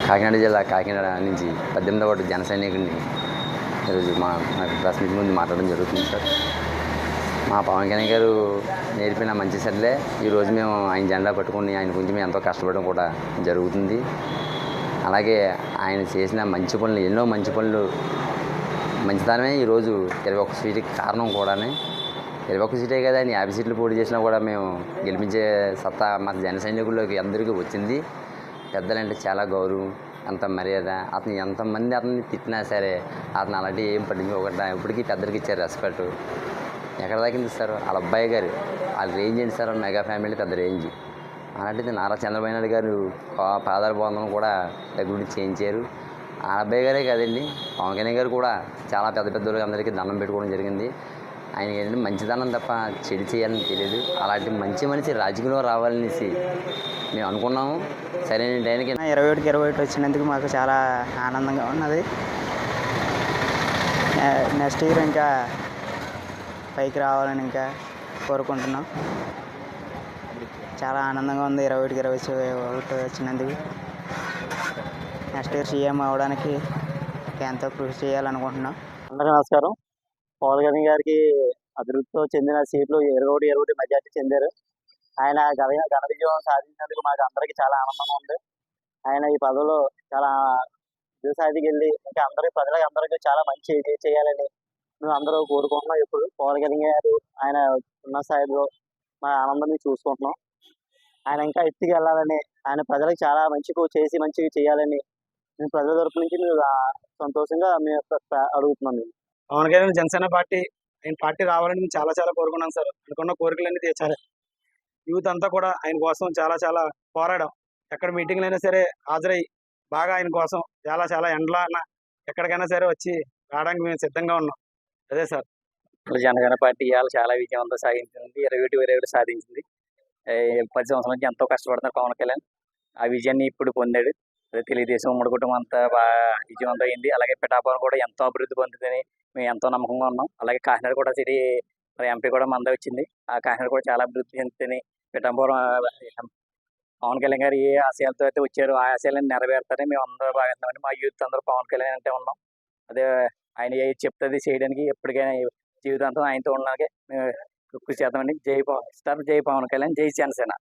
కాకినాడ జిల్లా కాకినాడ నుంచి 18వ వార్డు జన సైనికుడిని ఈరోజు నాకు ప్రెస్ మీట్ ముందు మాట్లాడడం జరుగుతుంది సార్. మా పవన్ కళ్యాణ్ గారు నేర్పిన మంచి సర్లే ఈరోజు మేము ఆయన జెండా పట్టుకుని ఆయన గురించి మేము ఎంతో కష్టపడడం కూడా జరుగుతుంది. అలాగే ఆయన చేసిన మంచి పనులు, ఎన్నో మంచి పనులు, మంచితనమే ఈరోజు 21 సీటుకి కారణం కూడా. 21 సీటే కదా, ఆయన 50 సీట్లు పోటీ చేసినా కూడా మేము గెలిపించే సత్తా మా జన సైనికుల్లోకి అందరికీ వచ్చింది. పెద్దలంటే చాలా గౌరవం, అంత మర్యాద. అతను ఎంతమంది అతన్ని తిట్టినా సరే అతను అలాంటి ఏం పట్టించుకోకుండా ఇప్పటికీ పెద్దలకి ఇచ్చారు రెస్పెక్ట్. ఎక్కడ దాకా ఇస్తారు వాళ్ళ అబ్బాయి గారు, వాళ్ళ రేంజ్ ఏంటి సార్, మెగా ఫ్యామిలీ పెద్ద రేంజ్. అలాంటిది నారా చంద్రబాబు నాయుడు గారు పాదాల బంధం కూడా దగ్గరుండి చేయించారు. ఆ అబ్బాయి గారే కదండి, పవన్ కళ్యాణ్ గారు కూడా చాలా పెద్ద పెద్దలు అందరికీ దండం పెట్టుకోవడం జరిగింది. ఆయనకి ఏంటంటే మంచిదనం తప్ప చెడు చేయాలని తెలియదు. అలాంటి మంచి మనిషి రాజకీయంలో రావాలనేసి మేము అనుకున్నాము. సరైన టైంకి 21కి 21 వచ్చినందుకు మాకు చాలా ఆనందంగా ఉన్నది. నెక్స్ట్ ఇయర్ ఇంకా పైకి రావాలని ఇంకా కోరుకుంటున్నాం. చాలా ఆనందంగా ఉంది 21కి 21 వచ్చినందుకు. నెక్స్ట్ ఇయర్ సీఎం అవ్వడానికి ఎంతో కృషి చేయాలనుకుంటున్నాం. అందరికీ నమస్కారం. పవన్ కళ్యాణ్ గారికి అభివృద్ధితో చెందిన సీట్లు 21 మెజార్టీ చెందారు. ఆయన ఘన విజయం సాధించినందుకు మాకు అందరికీ చాలా ఆనందంగా ఉంది. ఆయన ఈ పదవిలో చాలా దిశకి వెళ్ళి ఇంకా ప్రజలకు అందరికీ చాలా మంచి చేయాలని మేము అందరూ కోరుకుంటున్నాం. ఇప్పుడు పవన్ కళ్యాణ్ గారు ఆయన ఉన్న స్థాయిలో మా ఆనందాన్ని చూసుకుంటున్నాం. ఆయన ఇంకా ఎత్తుకు వెళ్ళాలని, ఆయన ప్రజలకు చాలా మంచిగా చేయాలని మేము ప్రజల తరపు నుంచి మేము సంతోషంగా మేము అడుగుతున్నాం. మేము పవన్ కళ్యాణ్ జనసేన పార్టీ, ఆయన పార్టీ రావాలని మేము చాలా కోరుకున్నాం సార్. అనుకున్న కోరికలన్నీ తీర్చాలి. యూత్ అంతా కూడా ఆయన కోసం చాలా పోరాడాం. ఎక్కడ మీటింగ్లు అయినా సరే హాజరై బాగా ఆయన కోసం చాలా ఎండలా ఎక్కడికైనా సరే వచ్చి రావడానికి మేము సిద్ధంగా ఉన్నాం. అదే సార్, జనసేన పార్టీ ఇవాళ చాలా విజయవంతం సాధించింది. 21 సాధించింది. 10 సంవత్సరాల నుంచి ఎంతో కష్టపడుతున్నారు పవన్ కళ్యాణ్. ఆ విజయాన్ని ఇప్పుడు పొందాడు. తెలుగుదేశం ఉమ్మడి కుటుంబం అంతా బాగా విజయవంతం అయింది. అలాగే పిఠాపురం కూడా ఎంతో అభివృద్ధి పొందుతుందని మేము ఎంతో నమ్మకంగా ఉన్నాం. అలాగే కాకినాడ కూడా సిటీ ఎంపీ కూడా మంద వచ్చింది. ఆ కాకినాడ కూడా చాలా అభివృద్ధి చెందుతుంది. పిఠాపురం పవన్ కళ్యాణ్ గారు ఏ ఆశయాలతో అయితే వచ్చారో ఆ ఆశయాలను నెరవేరుతారని మేము అందరూ భావిస్తున్నామని మా యూత్ అందరూ పవన్ కళ్యాణ్ అంటే ఉన్నాం. అదే ఆయన ఏ చెప్తుంది చేయడానికి ఎప్పటికైనా జీవితాంతం ఆయనతో ఉండడానికి మేము కృషి చేద్దామని. జై పవన్ కళ్యాణ్, జై జనసేన.